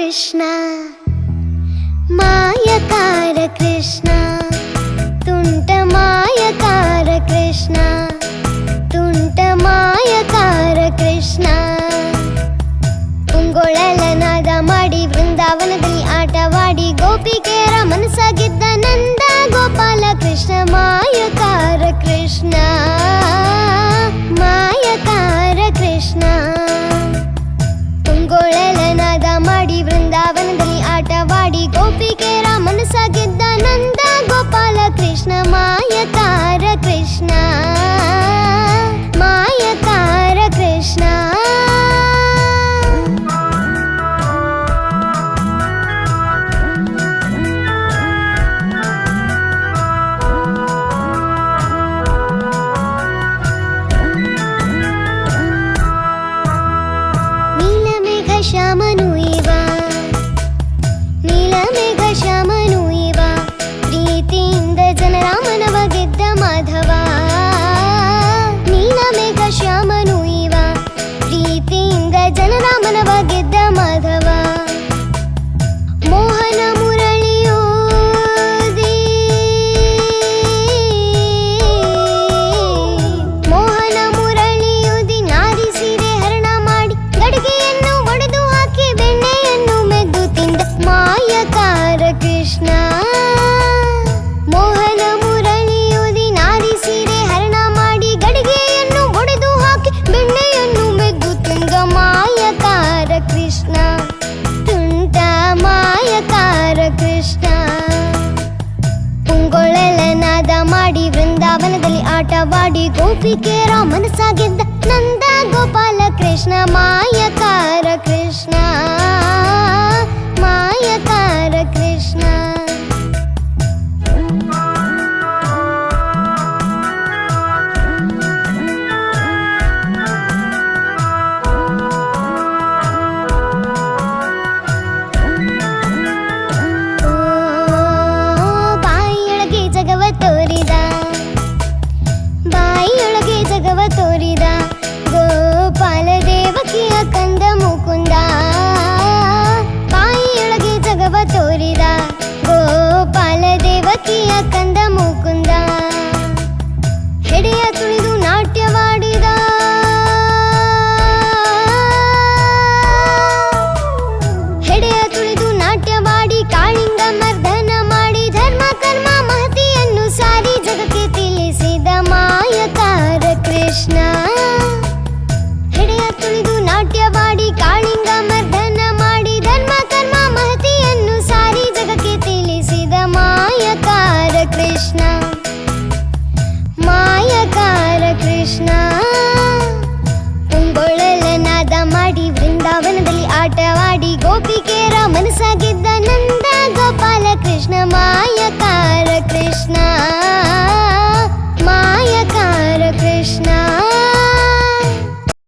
कृष्ण मायकार कृष्ण ತುಂಟ ಮಾಯಕಾರ ಕೃಷ್ಣ ತುಂಟ ಮಾಯಕಾರ ಕೃಷ್ಣ ಪುಂಗೊಳಲ ನಾದ ಮಾಡಿ ವೃಂದಾವನದಲ್ಲಿ ಆಟವಾಡಿ ಗೋಪಿಕೆಯರ ಮನಸ್ಸಾಗಿದ್ದ ನಂದ ಗೋಪಾಲ ಕೃಷ್ಣ ಮಾಯಕಾರ ಕೃಷ್ಣ ಮಾಯಕಾರ ಕೃಷ್ಣ ಪುಂಗೊಳಲ ನಾದ ಮಾಡಿ ವೃಂದಾವನದಲ್ಲಿ ಆಟವಾಡಿ ಗೋಪಿಕೆಯರ ಮನಸ್ಸಾಗಿದ್ದ ನಂದ ಗೋಪಾಲ ಕೃಷ್ಣ ಮಾಯಕಾರ ಕೃಷ್ಣ ಮಾಯಕಾರ ಕೃಷ್ಣ ನೀಲಮೇಘ ಶ್ಯಾಮನು ಇವ ನೀಲಮೇಘ ಶ್ಯಾಮನು ಇವ ಪ್ರೀತಿಯಿಂದ ಜನರಾಮನವ ಗೆದ್ದ ಮಾಧವ ನೀಲಮೇಘ ಶ್ಯಾಮನು ಇವ ಪ್ರೀತಿಯಿಂದ ಜನರಾಮನವ ಗೆದ್ದ ಮಾಧವ ಮೋಹನ ಮುರಳಿಯೋದಿ ಮೋಹನ ಮುರಳಿಯೋದಿ ನಾರಿ ಸೀರೆ ಹರಣ ಮಾಡಿ ಗಡಿಗೆಯನ್ನು ಒಡೆದು ಹಾಕಿ ಬೆಣ್ಣೆಯನ್ನು ಮೆದ್ದು ತಿಂದ ಮಾಯಕಾರ ಕೃಷ್ಣ ಮೋಹನ ಮುರಳಿಯೋದಿ ನಾರಿ ಸೀರೆ ಹರಣ ಮಾಡಿ ಗಡಿಗೆಯನ್ನು ಒಡೆದು ಹಾಕಿ ಬೆಣ್ಣೆಯನ್ನು ಮೆದ್ದು ತಿಂದ ಮಾಯಕಾರ ಕೃಷ್ಣ ತುಂಟ ಮಾಯಕಾರ ಕೃಷ್ಣ ಪುಂಗೊಳಲ ನಾದ ಮಾಡಿ ವೃಂದಾವನದಲ್ಲಿ ಆಟವಾಡಿ ಗೋಪಿಕೆಯರ ಮನಸ್ಸಾಗಿದ್ದ ನಂದ ಗೋಪಾಲ ಕೃಷ್ಣ ಮಾಯಕಾರ ಕೃಷ್ಣ ಮಾಯಕಾರ ಕೃಷ್ಣ ಬಾಯಿಯೊಳಗೆ ಜಗವ ತೋರಿದ ಬಾಯಿಯೊಳಗೆ ಜಗವ ತೋರಿದ ಗೋಪಾಲ ದೇವಕಿಯ ಕಂದ ಮುಕುಂದ ಬಾಯಿಯೊಳಗೆ ಜಗವ ತೋರಿದ ಗೋಪಾಲ ದೇವಕಿಯ ಕಂದ